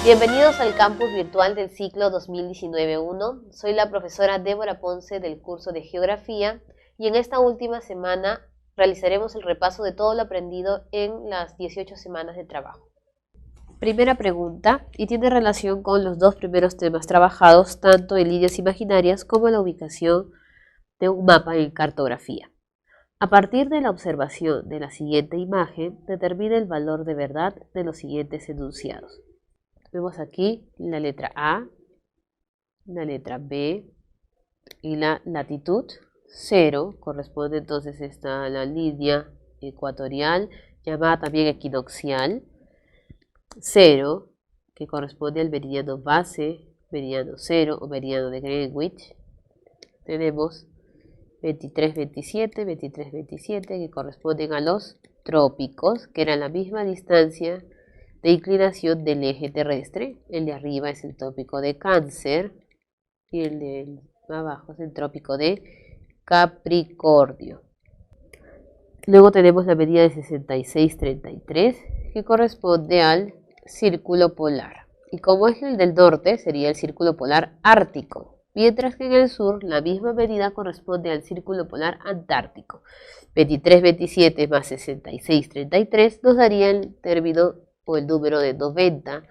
Bienvenidos al campus virtual del ciclo 2019-1. Soy la profesora Débora Ponce del curso de Geografía y en esta última semana realizaremos el repaso de todo lo aprendido en las 18 semanas de trabajo. Primera pregunta, y tiene relación con los dos primeros temas trabajados, tanto en líneas imaginarias como en la ubicación de un mapa en cartografía. A partir de la observación de la siguiente imagen, determina el valor de verdad de los siguientes enunciados. Vemos aquí la letra A, la letra B y la latitud 0, corresponde entonces a la línea ecuatorial, llamada también equinoccial, 0, que corresponde al meridiano base, meridiano 0 o meridiano de Greenwich. Tenemos 23-27, 23-27, que corresponden a los trópicos, que eran la misma distancia de inclinación del eje terrestre. El de arriba es el trópico de Cáncer y el de abajo es el trópico de Capricornio. Luego tenemos la medida de 66-33, que corresponde al círculo polar. Y como es el del norte, sería el círculo polar ártico, mientras que en el sur la misma medida corresponde al círculo polar antártico. 23-27 más 66-33 nos daría el término o el número de 90,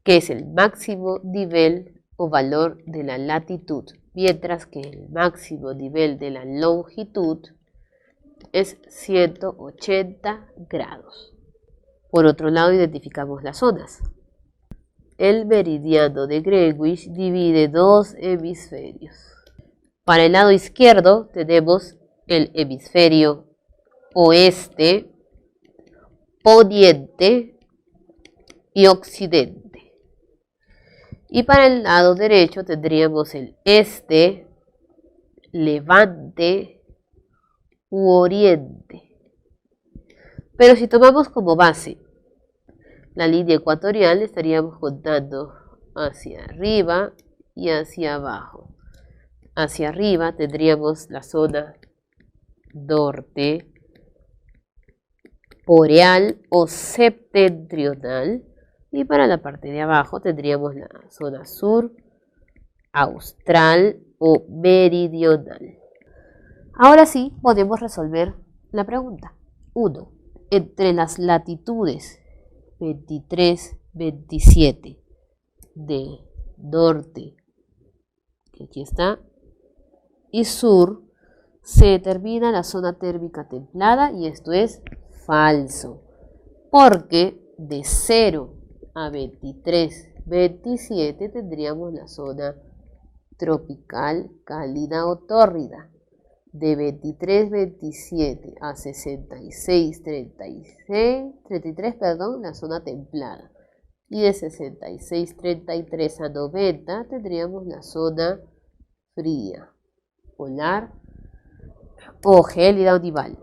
que es el máximo nivel o valor de la latitud, mientras que el máximo nivel de la longitud es 180 grados. Por otro lado, identificamos las zonas. El meridiano de Greenwich divide dos hemisferios. Para el lado izquierdo tenemos el hemisferio oeste, poniente y occidente. Y para el lado derecho tendríamos el este, levante u oriente. Pero si tomamos como base la línea ecuatorial, estaríamos contando hacia arriba y hacia abajo. Hacia arriba tendríamos la zona norte, boreal o septentrional, y para la parte de abajo tendríamos la zona sur, austral o meridional. Ahora sí podemos resolver la pregunta. 1. Entre las latitudes 23-27 de norte, que aquí está, y sur, se determina la zona térmica templada, y esto es falso, porque de 0 a 23-27 tendríamos la zona tropical cálida o tórrida. De 23-27 a 66-33, la zona templada. Y de 66-33 a 90 tendríamos la zona fría, polar o gélida o nival.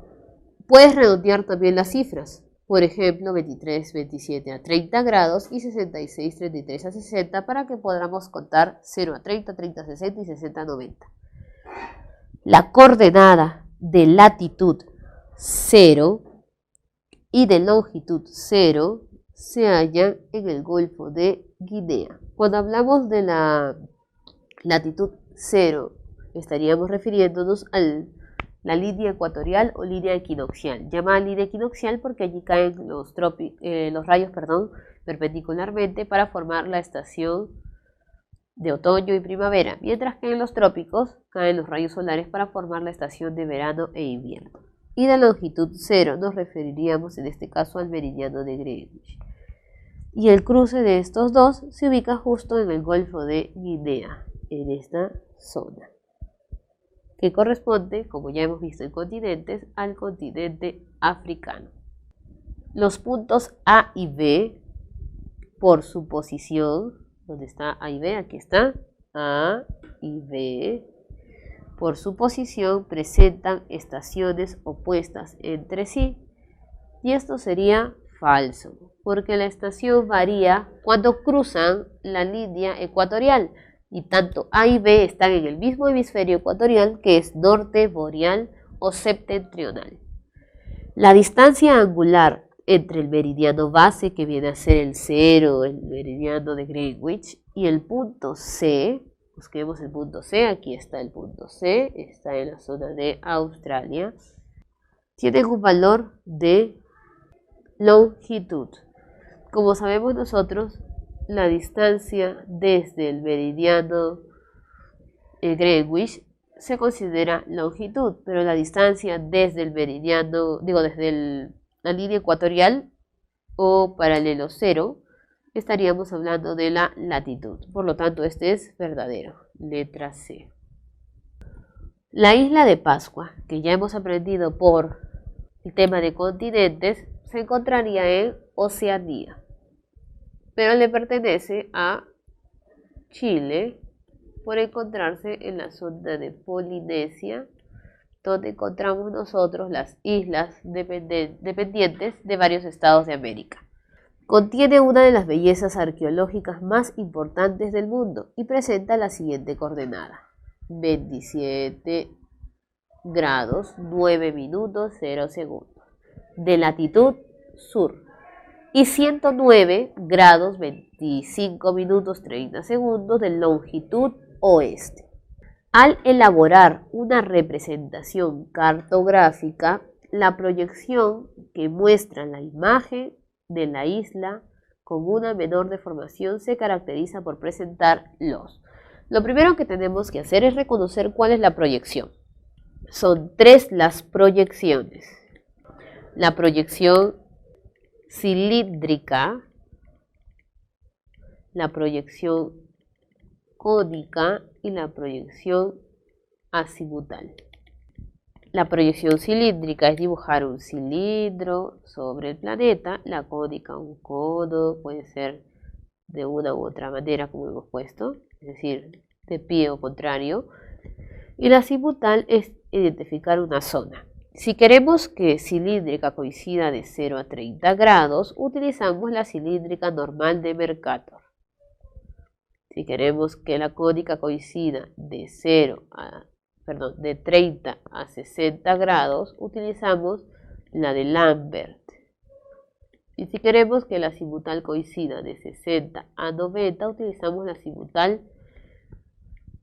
Puedes redondear también las cifras. Por ejemplo, 23-27 a 30 grados y 66-33 a 60 para que podamos contar 0 a 30, 30 a 60 y 60 a 90. La coordenada de latitud 0 y de longitud 0 se hallan en el Golfo de Guinea. Cuando hablamos de la latitud 0, estaríamos refiriéndonos a la línea ecuatorial o línea equinoccial. Llamada línea equinoccial porque allí caen los rayos perpendicularmente para formar la estación de otoño y primavera, mientras que en los trópicos caen los rayos solares para formar la estación de verano e invierno. Y de longitud 0 nos referiríamos en este caso al meridiano de Greenwich. Y el cruce de estos dos se ubica justo en el Golfo de Guinea, en esta zona, que corresponde, como ya hemos visto en continentes, al continente africano. Los puntos A y B, por su posición, ¿dónde está A y B? Aquí está A y B. Por su posición presentan estaciones opuestas entre sí. Y esto sería falso, porque la estación varía cuando cruzan la línea ecuatorial. Y tanto A y B están en el mismo hemisferio ecuatorial, que es norte, boreal o septentrional. La distancia angular entre el meridiano base, que viene a ser el 0, el meridiano de Greenwich, y el punto C. Busquemos el punto C, aquí está el punto C, está en la zona de Australia. Tienen un valor de longitud. Como sabemos nosotros, la distancia desde el meridiano Greenwich se considera longitud, pero la distancia desde el meridiano, desde la línea ecuatorial o paralelo 0, estaríamos hablando de la latitud. Por lo tanto, este es verdadero. Letra C. La isla de Pascua, que ya hemos aprendido por el tema de continentes, se encontraría en Oceanía, pero le pertenece a Chile por encontrarse en la zona de Polinesia, donde encontramos nosotros las islas dependientes de varios estados de América. Contiene una de las bellezas arqueológicas más importantes del mundo y presenta la siguiente coordenada: 27 grados 9 minutos 0 segundos de latitud sur y 109 grados 25 minutos 30 segundos de longitud oeste. Al elaborar una representación cartográfica, la proyección que muestra la imagen de la isla con una menor deformación se caracteriza por presentar los. Lo primero que tenemos que hacer es reconocer cuál es la proyección. Son 3 las proyecciones: la proyección cilíndrica, la proyección cónica y la proyección azimutal. La proyección cilíndrica es dibujar un cilindro sobre el planeta, la cónica un cono, puede ser de una u otra manera como hemos puesto, es decir, de pie o contrario, y la azimutal es identificar una zona. Si queremos que cilíndrica coincida de 0 a 30 grados, utilizamos la cilíndrica normal de Mercator. Si queremos que la cónica coincida de 30 a 60 grados, utilizamos la de Lambert. Y si queremos que la azimutal coincida de 60 a 90, utilizamos la azimutal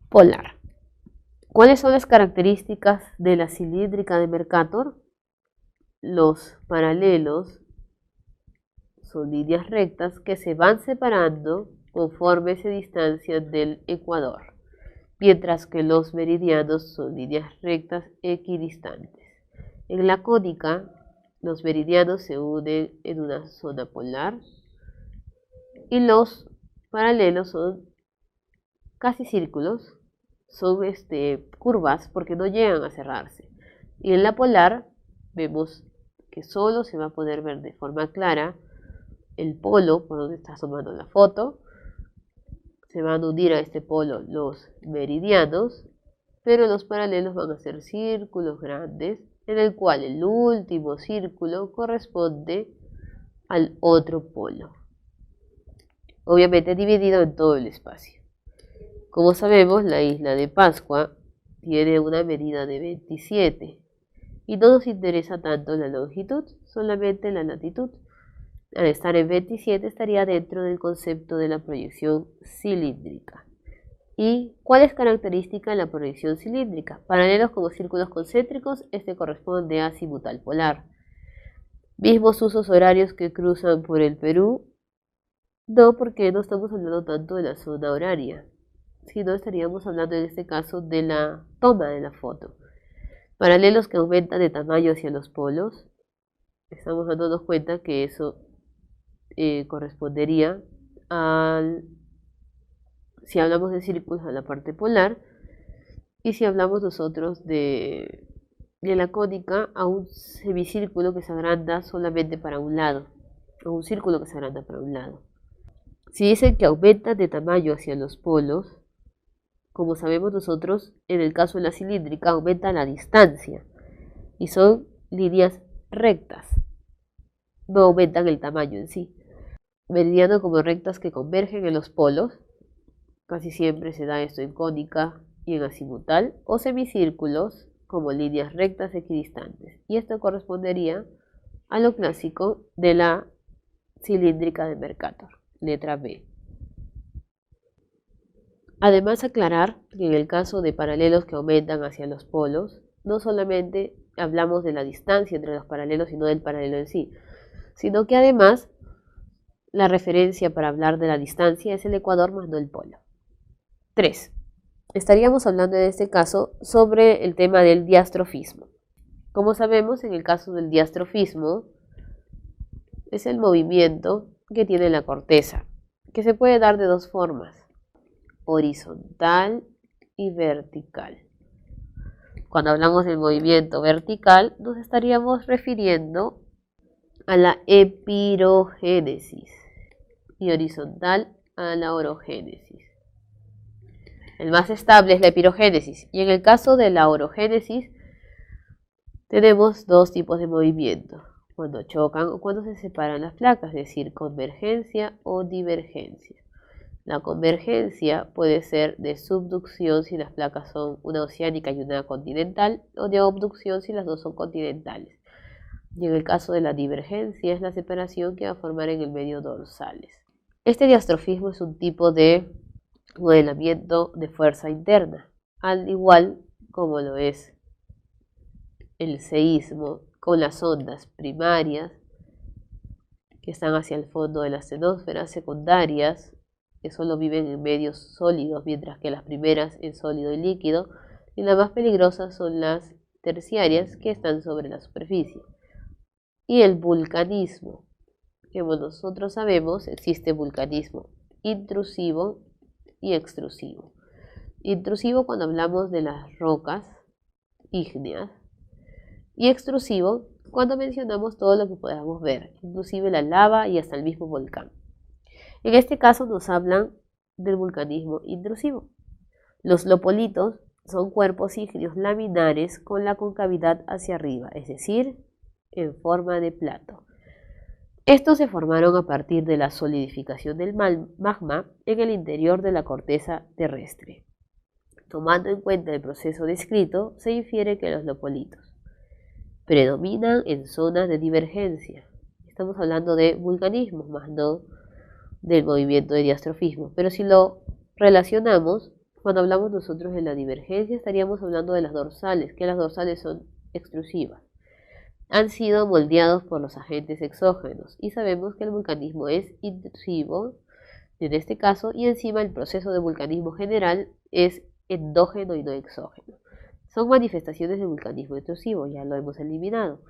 polar. ¿Cuáles son las características de la cilíndrica de Mercator? Los paralelos son líneas rectas que se van separando conforme se distancian del ecuador, mientras que los meridianos son líneas rectas equidistantes. En la cónica, los meridianos se unen en una zona polar y los paralelos son casi círculos, son curvas porque no llegan a cerrarse. Y en la polar vemos que solo se va a poder ver de forma clara el polo por donde está tomando la foto. Se van a unir a este polo los meridianos, pero los paralelos van a ser círculos grandes, en el cual el último círculo corresponde al otro polo, obviamente dividido en todo el espacio. Como sabemos, la isla de Pascua tiene una medida de 27 y no nos interesa tanto la longitud, solamente la latitud. Al estar en 27 estaría dentro del concepto de la proyección cilíndrica. ¿Y cuál es característica de la proyección cilíndrica? Paralelos como círculos concéntricos, este corresponde a azimutal polar. Mismos usos horarios que cruzan por el Perú, no, porque no estamos hablando tanto de la zona horaria, sino estaríamos hablando en este caso de la toma de la foto. Paralelos que aumentan de tamaño hacia los polos, estamos dándonos cuenta que eso correspondería si hablamos de círculos, a la parte polar, y si hablamos nosotros de la cónica, a un semicírculo que se agranda solamente para un lado, o un círculo que se agranda para un lado. Si dicen que aumentan de tamaño hacia los polos, como sabemos nosotros, en el caso de la cilíndrica aumenta la distancia y son líneas rectas, no aumentan el tamaño en sí. Meridiano como rectas que convergen en los polos, casi siempre se da esto en cónica y en azimutal, o semicírculos como líneas rectas equidistantes, y esto correspondería a lo clásico de la cilíndrica de Mercator, letra B. Además, aclarar que en el caso de paralelos que aumentan hacia los polos, no solamente hablamos de la distancia entre los paralelos y no del paralelo en sí, sino que además la referencia para hablar de la distancia es el ecuador más no el polo. 3. Estaríamos hablando en este caso sobre el tema del diastrofismo. Como sabemos, en el caso del diastrofismo, es el movimiento que tiene la corteza, que se puede dar de dos formas, horizontal y vertical. Cuando hablamos del movimiento vertical, nos estaríamos refiriendo a la epirogénesis y horizontal a la orogénesis. El más estable es la epirogénesis y en el caso de la orogénesis tenemos dos tipos de movimiento, cuando chocan o cuando se separan las placas, es decir, convergencia o divergencia. La convergencia puede ser de subducción si las placas son una oceánica y una continental, o de abducción si las dos son continentales. Y en el caso de la divergencia es la separación que va a formar en el medio dorsales. Este diastrofismo es un tipo de modelamiento de fuerza interna, al igual como lo es el seísmo con las ondas primarias que están hacia el fondo de la astenosfera, secundarias que solo viven en medios sólidos, mientras que las primeras en sólido y líquido, y las más peligrosas son las terciarias que están sobre la superficie. Y el vulcanismo, que como nosotros sabemos existe vulcanismo intrusivo y extrusivo. Intrusivo cuando hablamos de las rocas ígneas y extrusivo cuando mencionamos todo lo que podamos ver, inclusive la lava y hasta el mismo volcán. En este caso nos hablan del vulcanismo intrusivo. Los lopolitos son cuerpos ígneos laminares con la concavidad hacia arriba, es decir, en forma de plato. Estos se formaron a partir de la solidificación del magma en el interior de la corteza terrestre. Tomando en cuenta el proceso descrito, se infiere que los lopolitos predominan en zonas de divergencia. Estamos hablando de vulcanismo, más no del movimiento de diastrofismo. Pero si lo relacionamos, cuando hablamos nosotros de la divergencia, estaríamos hablando de las dorsales, que las dorsales son extrusivas. Han sido moldeados por los agentes exógenos y sabemos que el vulcanismo es intrusivo en este caso y encima el proceso de vulcanismo general es endógeno y no exógeno. Son manifestaciones de vulcanismo intrusivo, ya lo hemos eliminado.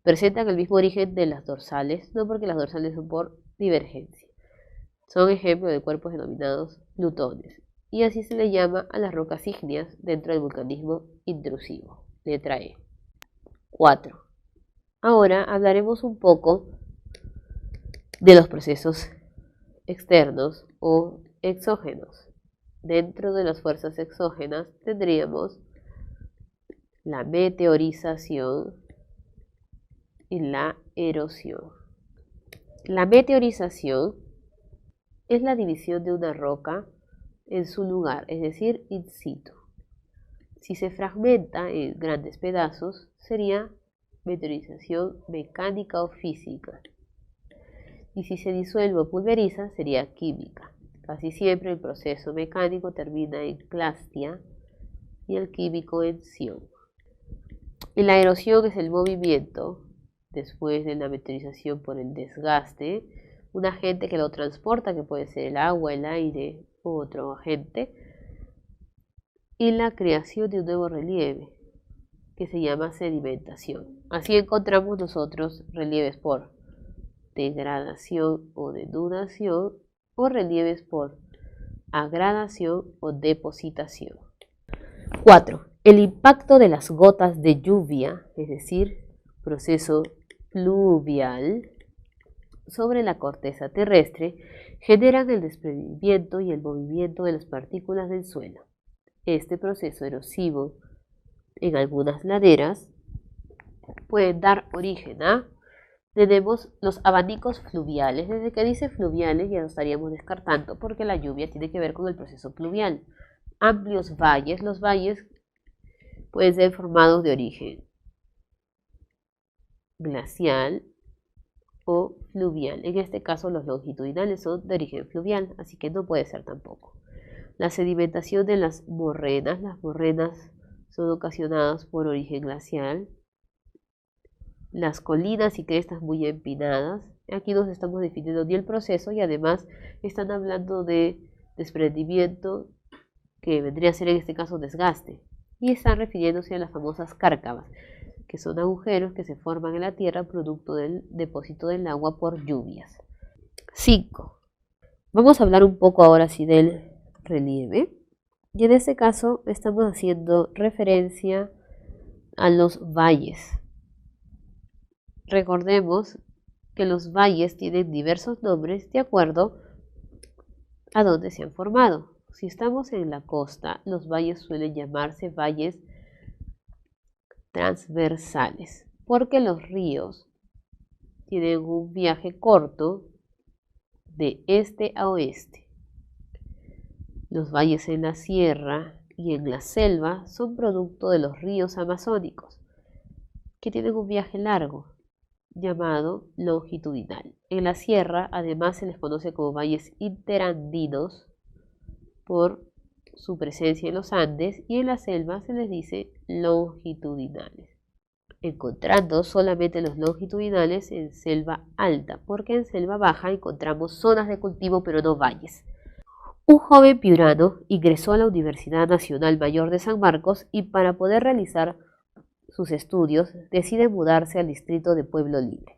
Presentan el mismo origen de las dorsales, no porque las dorsales son por divergencia. Son ejemplos de cuerpos denominados plutones, y así se le llama a las rocas ígneas dentro del vulcanismo intrusivo. Letra E. 4. Ahora hablaremos un poco de los procesos externos o exógenos. Dentro de las fuerzas exógenas tendríamos la meteorización y la erosión. La meteorización es la división de una roca en su lugar, es decir, in situ. Si se fragmenta en grandes pedazos, sería meteorización mecánica o física. Y si se disuelve o pulveriza, sería química. Casi siempre el proceso mecánico termina en clastia y el químico en ción. Y la erosión es el movimiento, después de la meteorización por el desgaste, un agente que lo transporta, que puede ser el agua, el aire u otro agente, y la creación de un nuevo relieve, que se llama sedimentación. Así encontramos nosotros relieves por degradación o denudación, o relieves por agradación o depositación. 4. El impacto de las gotas de lluvia, es decir, proceso pluvial, sobre la corteza terrestre, generan el desprendimiento y el movimiento de las partículas del suelo. Este proceso erosivo en algunas laderas puede dar origen a, tenemos los abanicos fluviales. Desde que dice fluviales ya lo estaríamos descartando porque la lluvia tiene que ver con el proceso pluvial. Amplios valles, los valles pueden ser formados de origen glacial, o fluvial. En este caso los longitudinales son de origen fluvial, así que no puede ser tampoco. La sedimentación de las morrenas son ocasionadas por origen glacial. Las colinas y crestas muy empinadas. Aquí nos estamos definiendo ni el proceso y además están hablando de desprendimiento, que vendría a ser en este caso desgaste. Y están refiriéndose a las famosas cárcavas, que son agujeros que se forman en la tierra producto del depósito del agua por lluvias. 5. Vamos a hablar un poco ahora sí del relieve. Y en este caso estamos haciendo referencia a los valles. Recordemos que los valles tienen diversos nombres de acuerdo a dónde se han formado. Si estamos en la costa, los valles suelen llamarse valles transversales, porque los ríos tienen un viaje corto de este a oeste. Los valles en la sierra y en la selva son producto de los ríos amazónicos, que tienen un viaje largo, llamado longitudinal. En la sierra, además, se les conoce como valles interandinos por su presencia en los Andes, y en la selva se les dice longitudinales, encontrando solamente los longitudinales en selva alta, porque en selva baja encontramos zonas de cultivo pero no valles. Un joven piurano ingresó a la Universidad Nacional Mayor de San Marcos y para poder realizar sus estudios decide mudarse al distrito de Pueblo Libre,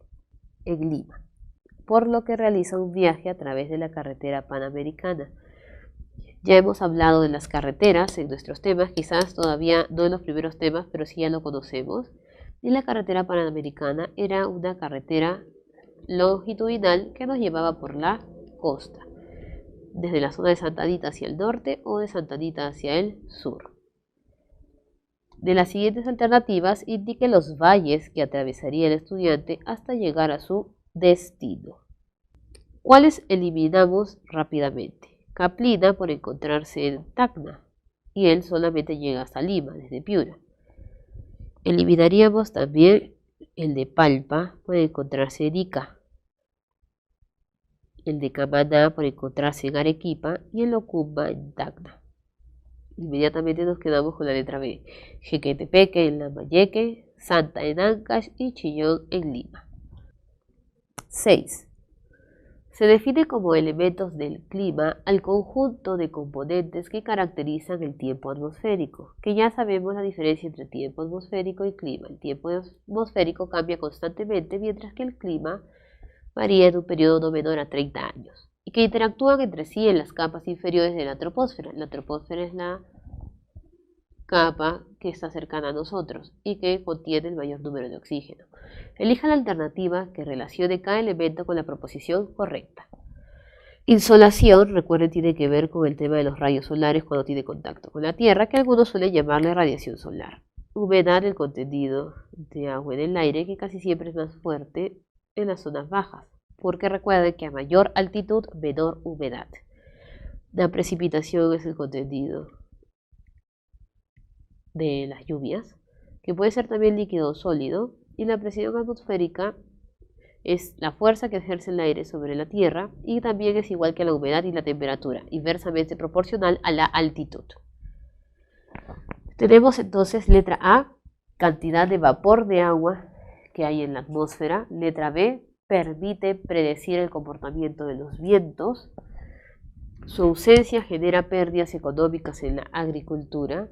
en Lima, por lo que realiza un viaje a través de la carretera panamericana. Ya hemos hablado de las carreteras en nuestros temas, quizás todavía no en los primeros temas, pero sí ya lo conocemos. Y la carretera panamericana era una carretera longitudinal que nos llevaba por la costa, desde la zona de Santa Anita hacia el norte o de Santa Anita hacia el sur. De las siguientes alternativas, indique los valles que atravesaría el estudiante hasta llegar a su destino. ¿Cuáles eliminamos rápidamente? Caplina por encontrarse en Tacna, y él solamente llega hasta Lima, desde Piura. Eliminaríamos también el de Palpa por encontrarse en Ica, el de Camaná por encontrarse en Arequipa y el Ocumba en Tacna. Inmediatamente nos quedamos con la letra B: Jequetepeque en Lambayeque, Santa en Ancash y Chillón en Lima. 6. Se define como elementos del clima al conjunto de componentes que caracterizan el tiempo atmosférico, que ya sabemos la diferencia entre tiempo atmosférico y clima. El tiempo atmosférico cambia constantemente, mientras que el clima varía en un periodo no menor a 30 años, y que interactúan entre sí en las capas inferiores de la troposfera. La troposfera es la capa que está cercana a nosotros y que contiene el mayor número de oxígeno. Elija la alternativa que relacione cada elemento con la proposición correcta. Insolación, recuerden, tiene que ver con el tema de los rayos solares cuando tiene contacto con la Tierra, que algunos suelen llamarle radiación solar. Humedad, el contenido de agua en el aire, que casi siempre es más fuerte en las zonas bajas, porque recuerden que a mayor altitud, menor humedad. La precipitación es el contenido de las lluvias, que puede ser también líquido o sólido, y la presión atmosférica es la fuerza que ejerce el aire sobre la Tierra y también es igual que la humedad y la temperatura, inversamente proporcional a la altitud. Tenemos entonces letra A, cantidad de vapor de agua que hay en la atmósfera. Letra B, permite predecir el comportamiento de los vientos. Su ausencia genera pérdidas económicas en la agricultura.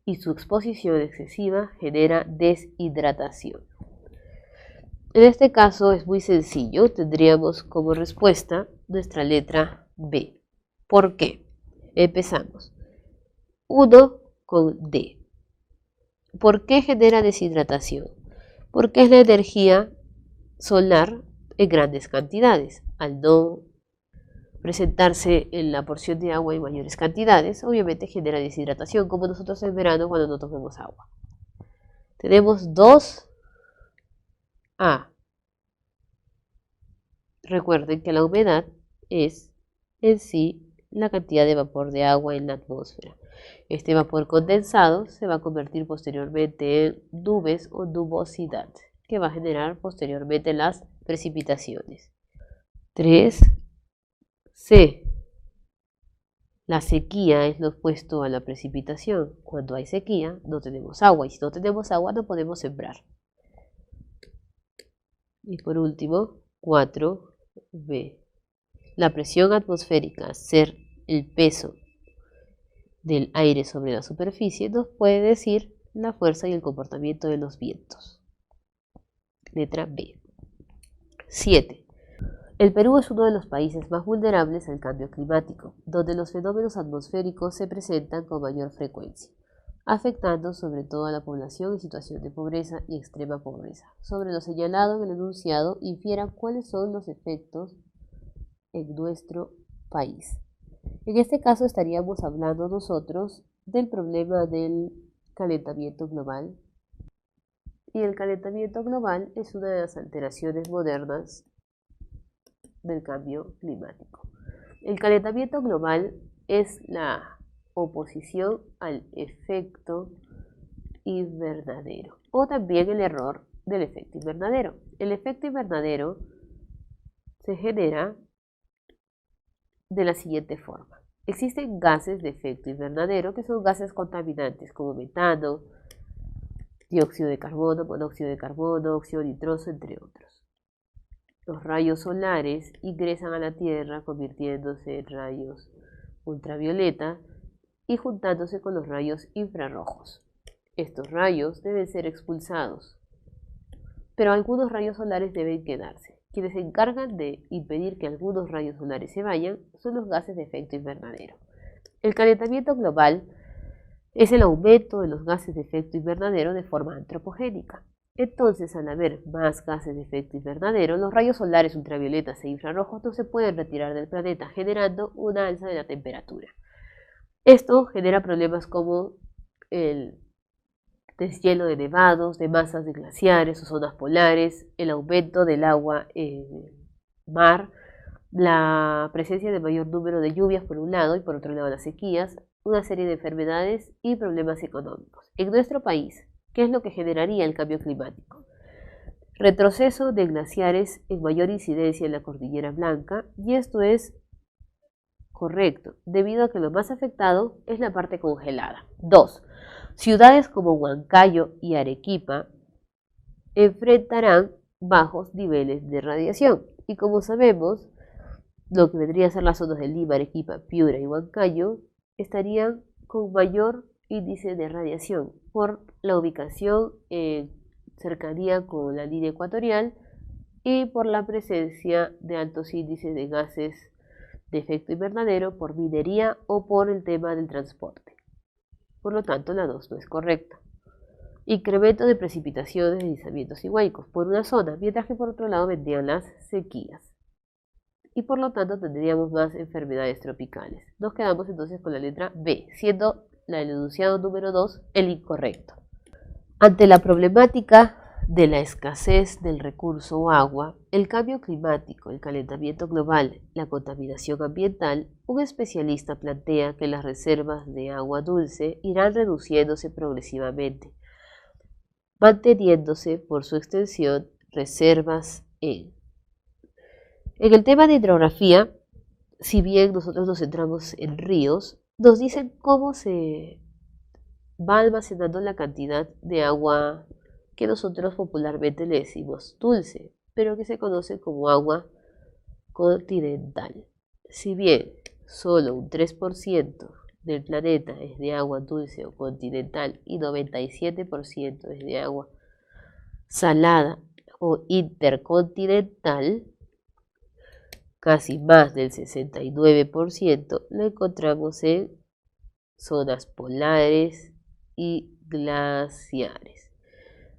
Y su exposición excesiva genera deshidratación. En este caso es muy sencillo, tendríamos como respuesta nuestra letra B. ¿Por qué? Empezamos. 1 con D. ¿Por qué genera deshidratación? Porque es la energía solar en grandes cantidades. Al no presentarse en la porción de agua en mayores cantidades, obviamente genera deshidratación, como nosotros en verano cuando no tomamos agua. Tenemos 2A. Recuerden que la humedad es en sí la cantidad de vapor de agua en la atmósfera. Este vapor condensado se va a convertir posteriormente en nubes o nubosidad. que va a generar posteriormente las precipitaciones. 3C. La sequía es lo opuesto a la precipitación. Cuando hay sequía no tenemos agua y si no tenemos agua no podemos sembrar. Y por último, 4B. La presión atmosférica, ser el peso del aire sobre la superficie, nos puede decir la fuerza y el comportamiento de los vientos. Letra B. 7. El Perú es uno de los países más vulnerables al cambio climático, donde los fenómenos atmosféricos se presentan con mayor frecuencia, afectando sobre todo a la población en situación de pobreza y extrema pobreza. Sobre lo señalado en el enunciado, infiera cuáles son los efectos en nuestro país. En este caso estaríamos hablando nosotros del problema del calentamiento global. Y el calentamiento global es una de las alteraciones modernas del cambio climático. El calentamiento global es la oposición al efecto invernadero o también el error del efecto invernadero. El efecto invernadero se genera de la siguiente forma. Existen gases de efecto invernadero que son gases contaminantes como metano, dióxido de carbono, monóxido de carbono, óxido nitroso, entre otros. Los rayos solares ingresan a la Tierra convirtiéndose en rayos ultravioleta y juntándose con los rayos infrarrojos. Estos rayos deben ser expulsados, pero algunos rayos solares deben quedarse. Quienes se encargan de impedir que algunos rayos solares se vayan son los gases de efecto invernadero. El calentamiento global es el aumento de los gases de efecto invernadero de forma antropogénica. Entonces, al haber más gases de efecto invernadero, los rayos solares ultravioletas e infrarrojos no se pueden retirar del planeta, generando una alza de la temperatura. Esto genera problemas como el deshielo de nevados, de masas de glaciares o zonas polares, el aumento del agua en el mar, la presencia de mayor número de lluvias por un lado y por otro lado las sequías, una serie de enfermedades y problemas económicos. En nuestro país, ¿qué es lo que generaría el cambio climático? Retroceso de glaciares en mayor incidencia en la Cordillera Blanca, y esto es correcto, debido a que lo más afectado es la parte congelada. 2. Ciudades como Huancayo y Arequipa enfrentarán bajos niveles de radiación. Y como sabemos, lo que vendría a ser las zonas de Lima, Arequipa, Piura y Huancayo estarían con mayor índice de radiación por la ubicación en cercanía con la línea ecuatorial y por la presencia de altos índices de gases de efecto invernadero por minería o por el tema del transporte. Por lo tanto, la 2 no es correcta. Incremento de precipitaciones, deslizamientos y huaicos por una zona, mientras que por otro lado vendrían las sequías. Y por lo tanto tendríamos más enfermedades tropicales. Nos quedamos entonces con la letra B, siendo la del enunciado número 2 el incorrecto. Ante la problemática de la escasez del recurso agua, el cambio climático, el calentamiento global, la contaminación ambiental, un especialista plantea que las reservas de agua dulce irán reduciéndose progresivamente, manteniéndose por su extensión reservas en el tema de hidrografía. Si bien nosotros nos centramos en ríos, nos dicen cómo se va almacenando la cantidad de agua que nosotros popularmente le decimos dulce, pero que se conoce como agua continental. Si bien solo un 3% del planeta es de agua dulce o continental y 97% es de agua salada o intercontinental, casi más del 69% lo encontramos en zonas polares y glaciares.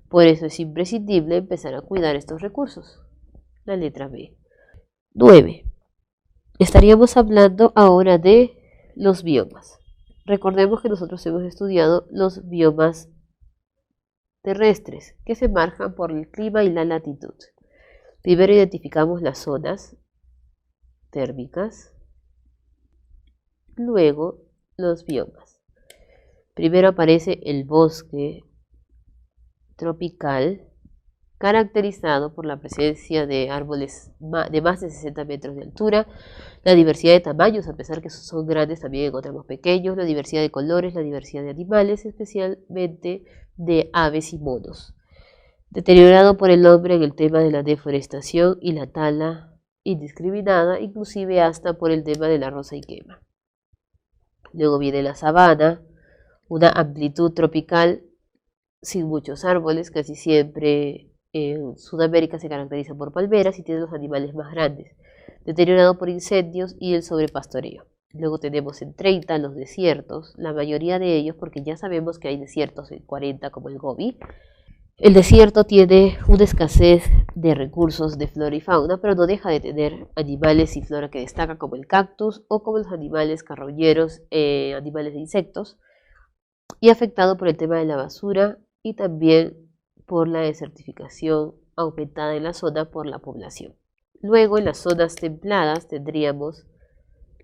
Por eso es imprescindible empezar a cuidar estos recursos. La letra B. 9. Estaríamos hablando ahora de los biomas. Recordemos que nosotros hemos estudiado los biomas terrestres, que se marcan por el clima y la latitud. Primero identificamos las zonas térmicas, luego los biomas. Primero aparece el bosque tropical, caracterizado por la presencia de árboles de más de 60 metros de altura, la diversidad de tamaños, a pesar que son grandes, también encontramos pequeños, la diversidad de colores, la diversidad de animales, especialmente de aves y monos. Deteriorado por el hombre en el tema de la deforestación y la tala indiscriminada, inclusive hasta por el tema de la roza y quema. Luego viene la sabana, una amplitud tropical sin muchos árboles, casi siempre en Sudamérica se caracteriza por palmeras y tiene los animales más grandes, deteriorado por incendios y el sobrepastoreo. Luego tenemos en 30 los desiertos, la mayoría de ellos, porque ya sabemos que hay desiertos en 40 como el Gobi. El desierto tiene una escasez de recursos de flora y fauna, pero no deja de tener animales y flora que destacan como el cactus o como los animales carroñeros, animales de insectos, y afectado por el tema de la basura y también por la desertificación aumentada en la zona por la población. Luego en las zonas templadas tendríamos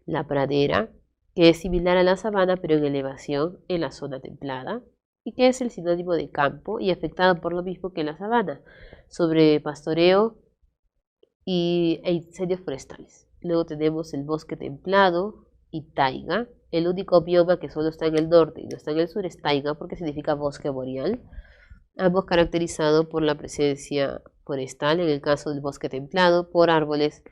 la pradera, que es similar a la sabana pero en elevación en la zona templada y que es el sinónimo de campo y afectada por lo mismo que la sabana, sobre pastoreo e incendios forestales. Luego tenemos el bosque templado y taiga. El único bioma que solo está en el norte y no está en el sur es taiga porque significa bosque boreal, ambos caracterizados por la presencia forestal, en el caso del bosque templado, por árboles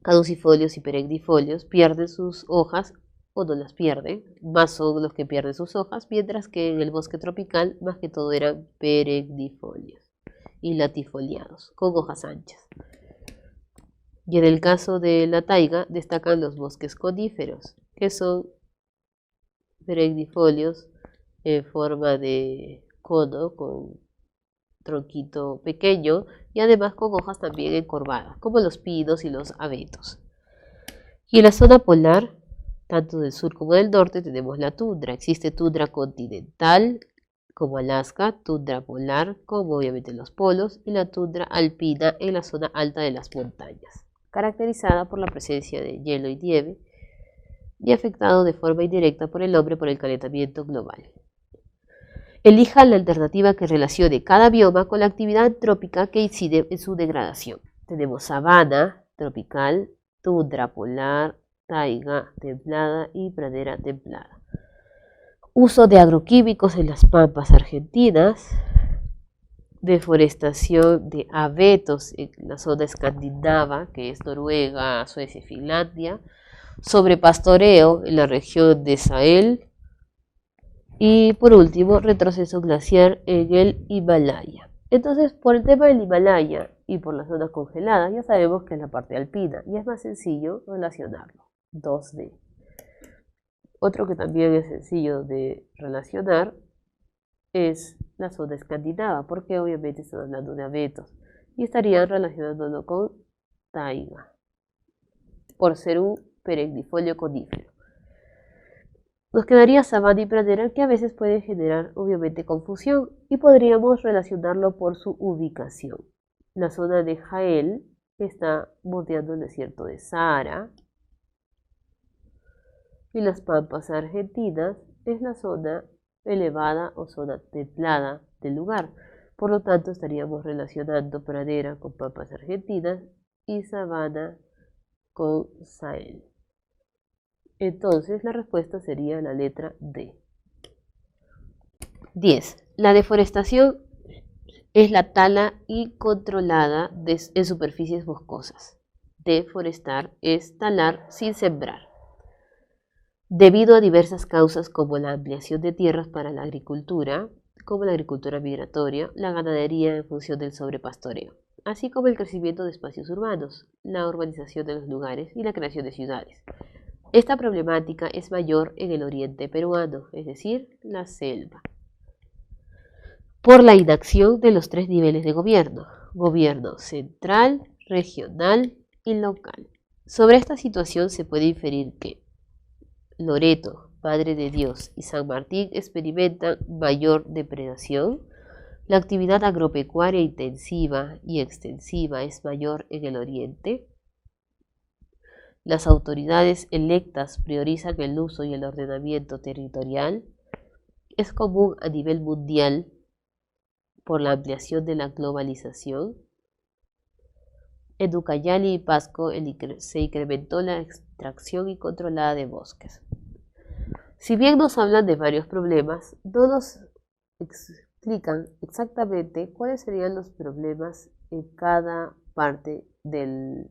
caducifolios y perennifolios, pierden sus hojas o no las pierden, más son los que pierden sus hojas, mientras que en el bosque tropical más que todo eran perennifolios y latifoliados, con hojas anchas. Y en el caso de la taiga destacan los bosques coníferos, que son perennifolios en forma de cono, con tronquito pequeño y además con hojas también encorvadas, como los pinos y los abetos. Y en la zona polar, tanto del sur como del norte, tenemos la tundra. Existe tundra continental, como Alaska, tundra polar, como obviamente los polos, y la tundra alpina en la zona alta de las montañas, caracterizada por la presencia de hielo y nieve, y afectado de forma indirecta por el hombre por el calentamiento global. Elija la alternativa que relacione cada bioma con la actividad antrópica que incide en su degradación. Tenemos sabana tropical, tundra polar, taiga templada y pradera templada. Uso de agroquímicos en las pampas argentinas, deforestación de abetos en la zona escandinava, que es Noruega, Suecia y Finlandia, sobrepastoreo en la región de Sahel, y por último, retroceso glaciar en el Himalaya. Entonces, por el tema del Himalaya y por las zonas congeladas, ya sabemos que es la parte alpina y es más sencillo relacionarlo. 2D. Otro que también es sencillo de relacionar es la zona escandinava, porque obviamente están hablando de abetos y estarían relacionándolo con taiga, por ser un perennifolio conífero. Nos quedaría sabana y pradera, que a veces puede generar obviamente confusión y podríamos relacionarlo por su ubicación. La zona de Jael está bordeando el desierto de Sahara y las pampas argentinas es la zona elevada o zona templada del lugar. Por lo tanto estaríamos relacionando pradera con pampas argentinas y sabana con Sahel. Entonces la respuesta sería la letra D. 10. La deforestación es la tala incontrolada en superficies boscosas. Deforestar es talar sin sembrar. Debido a diversas causas como la ampliación de tierras para la agricultura, como la agricultura migratoria, la ganadería en función del sobrepastoreo, así como el crecimiento de espacios urbanos, la urbanización de los lugares y la creación de ciudades. Esta problemática es mayor en el oriente peruano, es decir, la selva, por la inacción de los 3 niveles de gobierno: gobierno central, regional y local. Sobre esta situación se puede inferir que Loreto, Madre de Dios y San Martín experimentan mayor depredación, la actividad agropecuaria intensiva y extensiva es mayor en el oriente, las autoridades electas priorizan el uso y el ordenamiento territorial, es común a nivel mundial por la ampliación de la globalización. En Ucayali y Pasco se incrementó la extracción incontrolada de bosques. Si bien nos hablan de varios problemas, no nos explican exactamente cuáles serían los problemas en cada parte del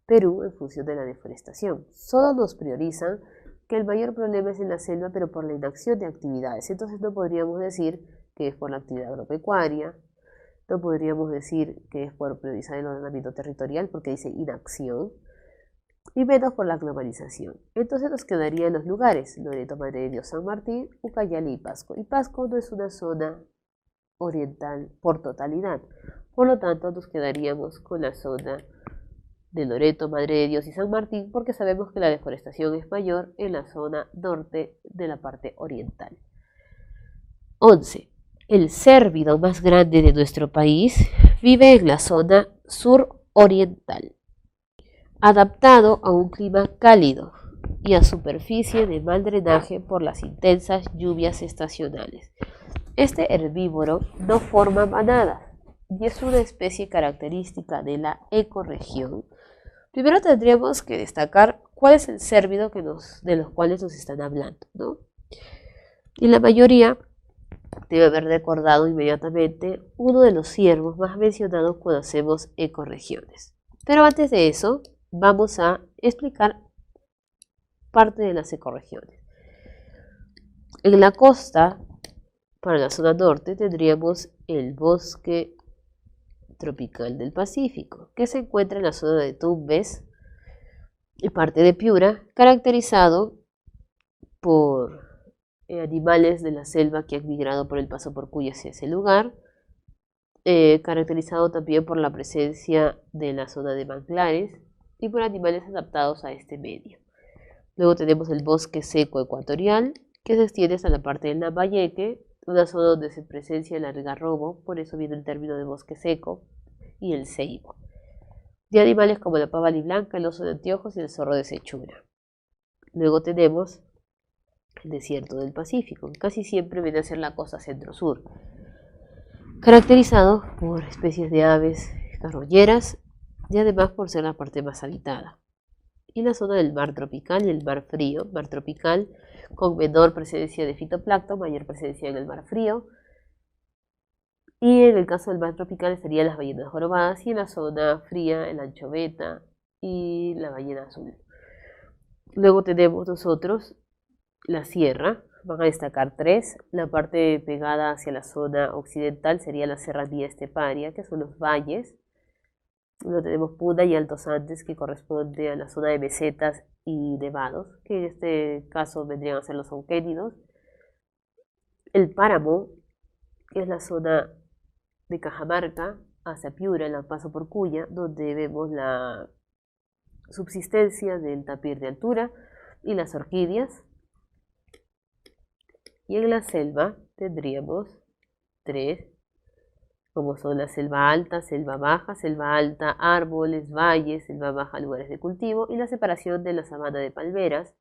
Perú en función de la deforestación. Solo nos priorizan que el mayor problema es en la selva, pero por la inacción de actividades. Entonces no podríamos decir que es por la actividad agropecuaria, no podríamos decir que es por priorizar el ordenamiento territorial, porque dice inacción, y menos por la globalización. Entonces nos quedarían los lugares: Loreto, Madre de Dios, San Martín, Ucayali y Pasco. Y Pasco no es una zona oriental por totalidad. Por lo tanto, nos quedaríamos con la zona de Loreto, Madre de Dios y San Martín, porque sabemos que la deforestación es mayor en la zona norte de la parte oriental. 11. El cérvido más grande de nuestro país vive en la zona suroriental, adaptado a un clima cálido y a superficie de mal drenaje por las intensas lluvias estacionales. Este herbívoro no forma manadas y es una especie característica de la ecorregión. Primero tendríamos que destacar cuál es el cérvido de los cuales nos están hablando, ¿no? Y la mayoría debe haber recordado inmediatamente uno de los ciervos más mencionados cuando hacemos ecorregiones. Pero antes de eso, vamos a explicar parte de las ecorregiones. En la costa, para la zona norte, tendríamos el bosque tropical del Pacífico, que se encuentra en la zona de Tumbes y parte de Piura, caracterizado por animales de la selva que han migrado por el paso por Cuya hacia ese lugar, caracterizado también por la presencia de la zona de manglares y por animales adaptados a este medio. Luego tenemos el bosque seco ecuatorial, que se extiende hasta la parte del Lambayeque, una zona donde se presencia el algarrobo, por eso viene el término de bosque seco, y el ceibo. De animales como la pava blanca, el oso de anteojos y el zorro de sechura. Luego tenemos el desierto del Pacífico, que casi siempre viene a ser la costa centro-sur, caracterizado por especies de aves carroñeras y además por ser la parte más habitada. Y la zona del mar tropical y el mar frío, mar tropical con menor presencia de fitoplancton, mayor presencia en el mar frío. Y en el caso del mar tropical estarían las ballenas jorobadas y en la zona fría el anchoveta y la ballena azul. Luego tenemos nosotros la sierra, van a destacar tres. La parte pegada hacia la zona occidental sería la serranía esteparia, que son los valles. Luego tenemos Puna y Altos Andes, que corresponde a la zona de mesetas y nevados, que en este caso vendrían a ser los auquénidos. El páramo, que es la zona de Cajamarca hacia Piura, en el paso por Cuya, donde vemos la subsistencia del tapir de altura y las orquídeas. Y en la selva tendríamos tres, como son la selva alta, selva alta, árboles, valles, selva baja, lugares de cultivo, y la separación de la sabana de palmeras,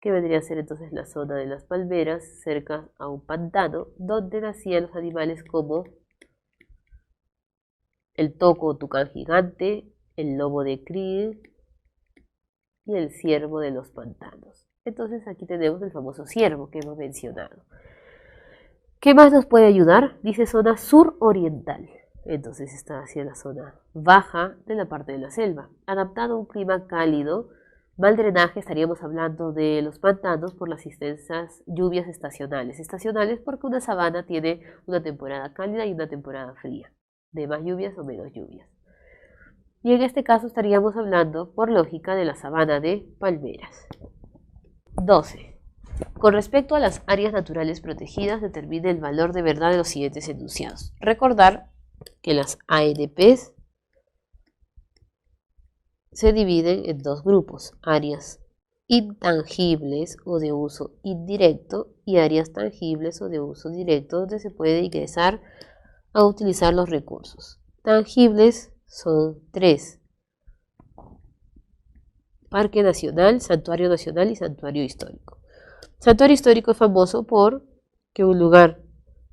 que vendría a ser entonces la zona de las palmeras, cerca a un pantano, donde nacían los animales como el toco o tucán gigante, el lobo de krill y el ciervo de los pantanos. Entonces aquí tenemos el famoso ciervo que hemos mencionado. ¿Qué más nos puede ayudar? Dice zona suroriental. Entonces está hacia la zona baja de la parte de la selva. Adaptado a un clima cálido, mal drenaje, estaríamos hablando de los pantanos por las intensas lluvias estacionales. Estacionales porque una sabana tiene una temporada cálida y una temporada fría, de más lluvias o menos lluvias. Y en este caso estaríamos hablando, por lógica, de la sabana de palmeras. 12. Con respecto a las áreas naturales protegidas, determine el valor de verdad de los siguientes enunciados. Recordar que las ANPs se dividen en dos grupos: áreas intangibles o de uso indirecto y áreas tangibles o de uso directo, donde se puede ingresar a utilizar los recursos. Tangibles son tres: Parque Nacional, Santuario Nacional y Santuario Histórico. Santuario histórico es famoso por que un lugar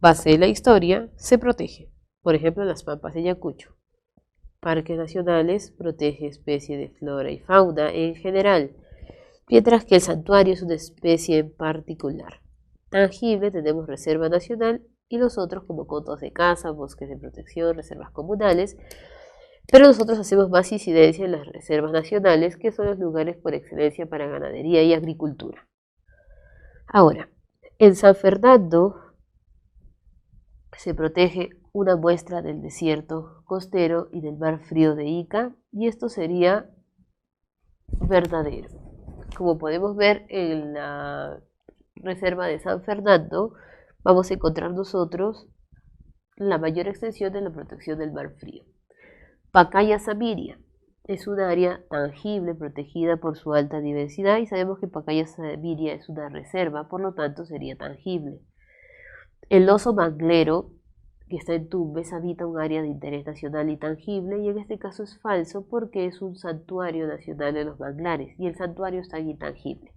base de la historia, se protege. Por ejemplo, las pampas de Ayacucho. Parques nacionales protege especies de flora y fauna en general, mientras que el santuario es una especie en particular. Tangible tenemos reserva nacional y los otros como cotos de caza, bosques de protección, reservas comunales, pero nosotros hacemos más incidencia en las reservas nacionales, que son los lugares por excelencia para ganadería y agricultura. Ahora, en San Fernando se protege una muestra del desierto costero y del mar frío de Ica, y esto sería verdadero. Como podemos ver en la reserva de San Fernando, vamos a encontrar nosotros la mayor extensión de la protección del mar frío. Pacaya Samiria es un área tangible protegida por su alta diversidad y sabemos que Pacaya Samiria es una reserva, por lo tanto sería tangible. El oso manglero, que está en Tumbes, habita un área de interés nacional y tangible, y en este caso es falso porque es un santuario nacional de los manglares y el santuario es tan intangible.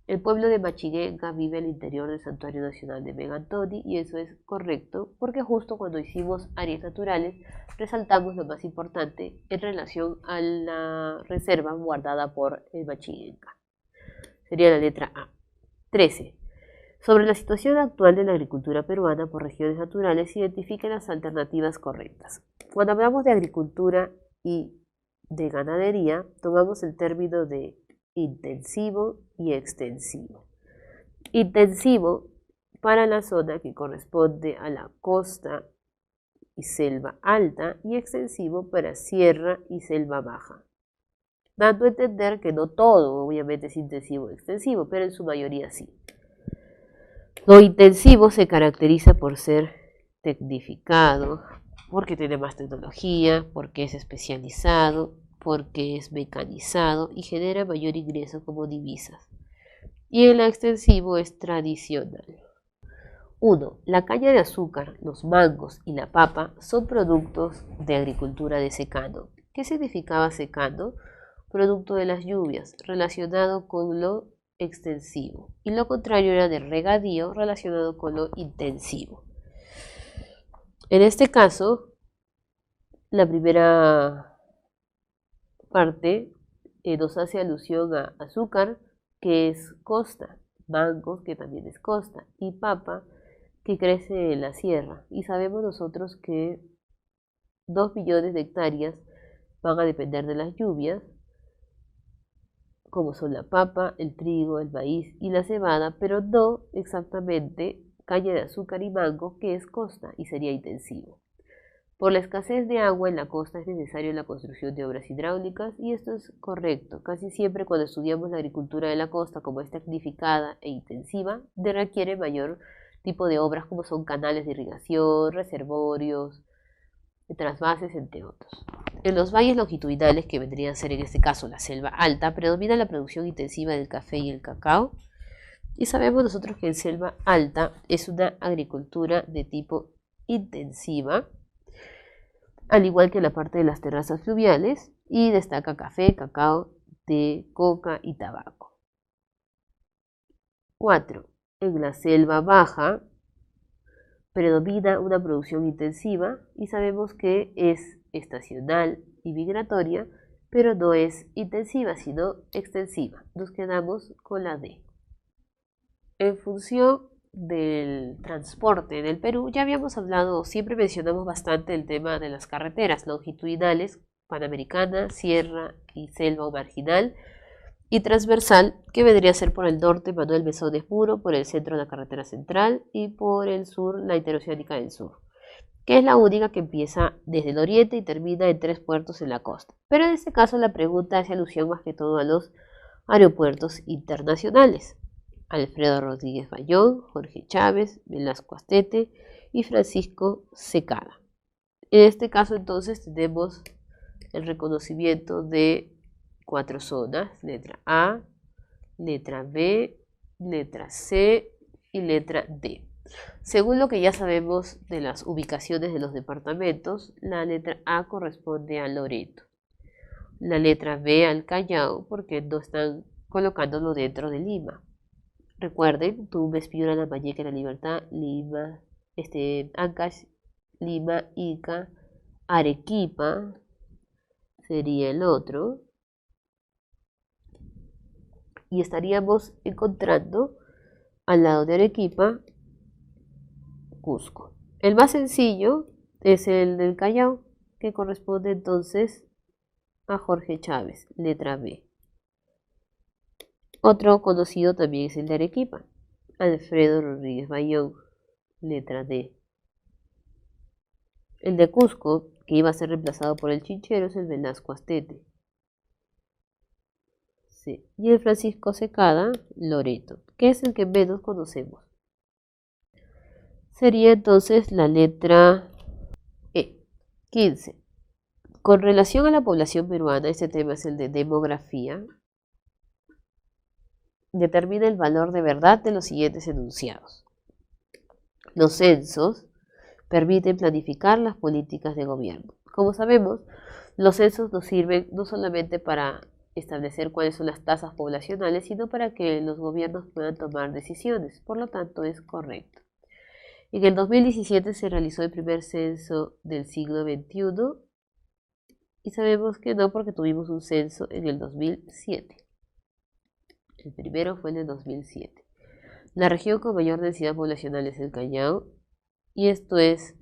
El pueblo de Machiguenca vive al interior del Santuario Nacional de Megantoni, y eso es correcto porque justo cuando hicimos áreas naturales resaltamos lo más importante en relación a la reserva guardada por el Machiguenca. Sería la letra A. 13. Sobre la situación actual de la agricultura peruana por regiones naturales, identifique las alternativas correctas. Cuando hablamos de agricultura y de ganadería, tomamos el término de intensivo y extensivo. Intensivo para la zona que corresponde a la costa y selva alta, y extensivo para sierra y selva baja, dando a entender que no todo obviamente es intensivo o extensivo, pero en su mayoría sí. Lo intensivo se caracteriza por ser tecnificado, porque tiene más tecnología, porque es especializado, porque es mecanizado y genera mayor ingreso como divisas. Y el extensivo es tradicional. 1. La caña de azúcar, los mangos y la papa son productos de agricultura de secano. ¿Qué significaba secano? Producto de las lluvias, relacionado con lo extensivo. Y lo contrario era de regadío, relacionado con lo intensivo. En este caso, la primera parte nos hace alusión a azúcar, que es costa, mangos, que también es costa, y papa, que crece en la sierra. Y sabemos nosotros que 2 millones de hectáreas van a depender de las lluvias, como son la papa, el trigo, el maíz y la cebada, pero no exactamente caña de azúcar y mango, que es costa y sería intensivo. Por la escasez de agua en la costa es necesaria la construcción de obras hidráulicas, y esto es correcto. Casi siempre cuando estudiamos la agricultura de la costa, como es tecnificada e intensiva, requiere mayor tipo de obras como son canales de irrigación, reservorios, trasvases, entre otros. En los valles longitudinales, que vendrían a ser en este caso la selva alta, predomina la producción intensiva del café y el cacao, y sabemos nosotros que en selva alta es una agricultura de tipo intensiva, al igual que la parte de las terrazas fluviales, y destaca café, cacao, té, coca y tabaco. 4. En la selva baja predomina una producción intensiva y sabemos que es estacional y migratoria, pero no es intensiva, sino extensiva. Nos quedamos con la D. En función del transporte en el Perú, ya habíamos hablado, siempre mencionamos bastante el tema de las carreteras longitudinales, panamericana, sierra y selva o marginal, y transversal, que vendría a ser por el norte Manuel Mesones Muro, por el centro la carretera central y por el sur la interoceánica del sur, que es la única que empieza desde el oriente y termina en 3 puertos en la costa. Pero en este caso la pregunta hace alusión más que todo a los aeropuertos internacionales. Alfredo Rodríguez Bayón, Jorge Chávez, Velasco Astete y Francisco Secada. En este caso entonces tenemos el reconocimiento de 4 zonas: letra A, letra B, letra C y letra D. Según lo que ya sabemos de las ubicaciones de los departamentos, la letra A corresponde a Loreto, la letra B al Callao, porque no están colocándolo dentro de Lima. Recuerden, Tumbes, Piura, Lambayeque, La Libertad, Lima, Ancash, Lima, Ica, Arequipa sería el otro. Y estaríamos encontrando al lado de Arequipa, Cusco. El más sencillo es el del Callao, que corresponde entonces a Jorge Chávez, letra B. Otro conocido también es el de Arequipa, Alfredo Rodríguez Bayón, letra D. El de Cusco, que iba a ser reemplazado por el Chinchero, es el Velasco Astete. Sí. Y el Francisco Secada, Loreto, que es el que menos conocemos. Sería entonces la letra E. 15. Con relación a la población peruana, este tema es el de demografía. Determina el valor de verdad de los siguientes enunciados. Los censos permiten planificar las políticas de gobierno. Como sabemos, los censos nos sirven no solamente para establecer cuáles son las tasas poblacionales, sino para que los gobiernos puedan tomar decisiones. Por lo tanto, es correcto. En el 2017 se realizó el primer censo del siglo XXI y sabemos que no porque tuvimos un censo en el 2007. El primero fue en el 2007. La región con mayor densidad poblacional es el Callao y esto es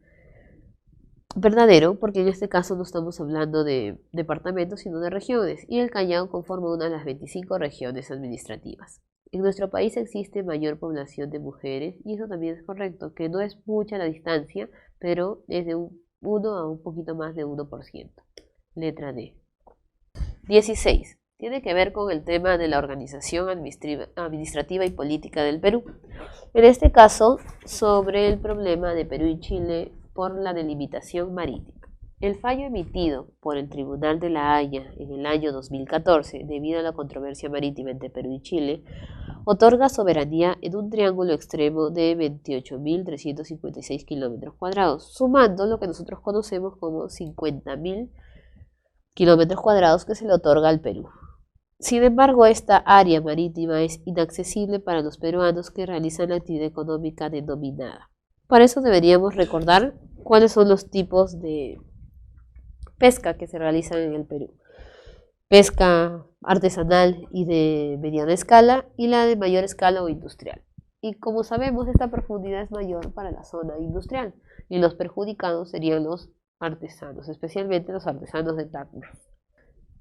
verdadero porque en este caso no estamos hablando de departamentos sino de regiones y el Callao conforma una de las 25 regiones administrativas. En nuestro país existe mayor población de mujeres y eso también es correcto, que no es mucha la distancia, pero es de 1 a un poquito más de 1%. Letra D. 16. Tiene que ver con el tema de la organización administrativa y política del Perú. En este caso, sobre el problema de Perú y Chile por la delimitación marítima. El fallo emitido por el Tribunal de la Haya en el año 2014, debido a la controversia marítima entre Perú y Chile, otorga soberanía en un triángulo extremo de 28.356 kilómetros cuadrados, sumando lo que nosotros conocemos como 50.000 kilómetros cuadrados que se le otorga al Perú. Sin embargo, esta área marítima es inaccesible para los peruanos que realizan la actividad económica denominada. Para eso deberíamos recordar cuáles son los tipos de pesca que se realizan en el Perú. Pesca artesanal y de mediana escala y la de mayor escala o industrial. Y como sabemos, esta profundidad es mayor para la zona industrial y los perjudicados serían los artesanos, especialmente los artesanos de Tacna.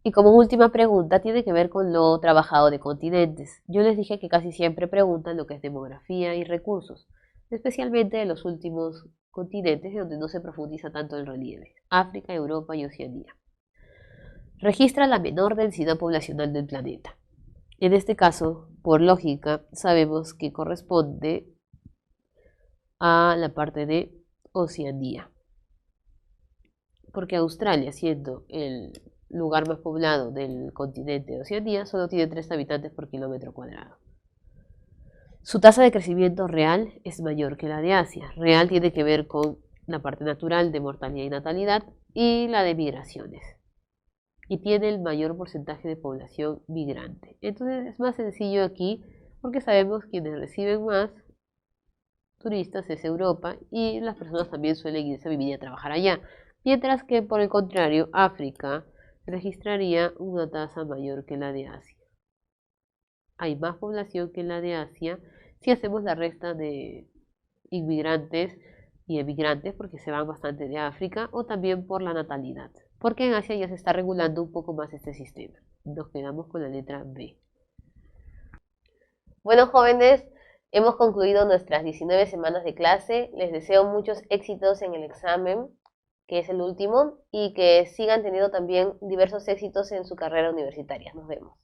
Y como última pregunta tiene que ver con lo trabajado de continentes. Yo les dije que casi siempre preguntan lo que es demografía y recursos, especialmente de los últimos continentes donde no se profundiza tanto el relieve, África, Europa y Oceanía. Registra la menor densidad poblacional del planeta. En este caso, por lógica, sabemos que corresponde a la parte de Oceanía. Porque Australia, siendo el lugar más poblado del continente de Oceanía, solo tiene 3 habitantes por kilómetro cuadrado. Su tasa de crecimiento real es mayor que la de Asia. Real tiene que ver con la parte natural de mortalidad y natalidad y la de migraciones. Y tiene el mayor porcentaje de población migrante. Entonces es más sencillo aquí porque sabemos quienes reciben más turistas es Europa y las personas también suelen irse a vivir y a trabajar allá. Mientras que por el contrario África registraría una tasa mayor que la de Asia. Hay más población que la de Asia si hacemos la resta de inmigrantes y emigrantes porque se van bastante de África o también por la natalidad. Porque en Asia ya se está regulando un poco más este sistema. Nos quedamos con la letra B. Bueno, jóvenes, hemos concluido nuestras 19 semanas de clase. Les deseo muchos éxitos en el examen, que es el último, y que sigan teniendo también diversos éxitos en su carrera universitaria. Nos vemos.